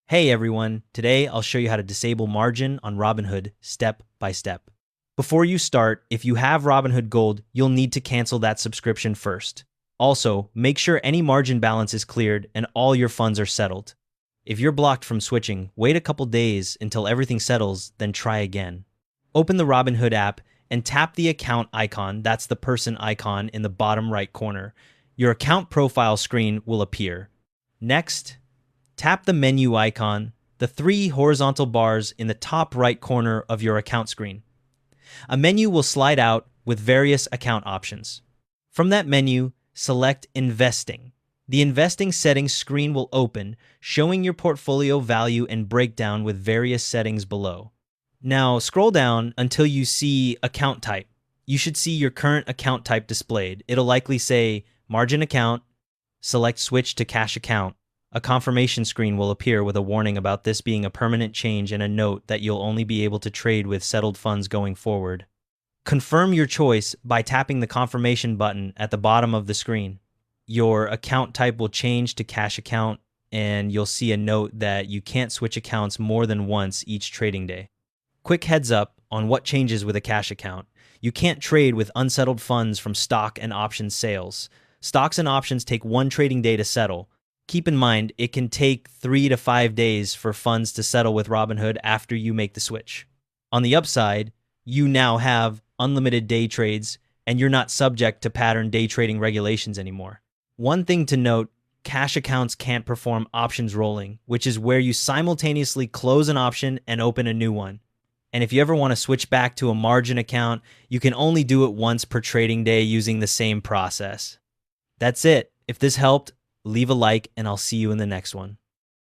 Hey everyone, today I'll show you how to disable margin on Robinhood step by step. Before you start, if you have Robinhood Gold, you'll need to cancel that subscription first. Also, make sure any margin balance is cleared and all your funds are settled. If you're blocked from switching, wait a couple days until everything settles, then try again. Open the Robinhood app and tap the account icon, that's the person icon in the bottom right corner. Your account profile screen will appear. Next, tap the menu icon, the three horizontal bars in the top right corner of your account screen. A menu will slide out with various account options. From that menu, select Investing. The Investing settings screen will open, showing your portfolio value and breakdown with various settings below. Now, scroll down until you see Account Type. You should see your current account type displayed. It'll likely say Margin Account. Select Switch to Cash Account. A confirmation screen will appear with a warning about this being a permanent change and a note that you'll only be able to trade with settled funds going forward. Confirm your choice by tapping the confirmation button at the bottom of the screen. Your account type will change to cash account, and you'll see a note that you can't switch accounts more than once each trading day. Quick heads up on what changes with a cash account. You can't trade with unsettled funds from stock and option sales. Stocks and options take one trading day to settle. Keep in mind, it can take 3 to 5 days for funds to settle with Robinhood after you make the switch. On the upside, you now have unlimited day trades, and you're not subject to pattern day trading regulations anymore. One thing to note, cash accounts can't perform options rolling, which is where you simultaneously close an option and open a new one. And if you ever want to switch back to a margin account, you can only do it once per trading day using the same process. That's it. If this helped, leave a like and I'll see you in the next one.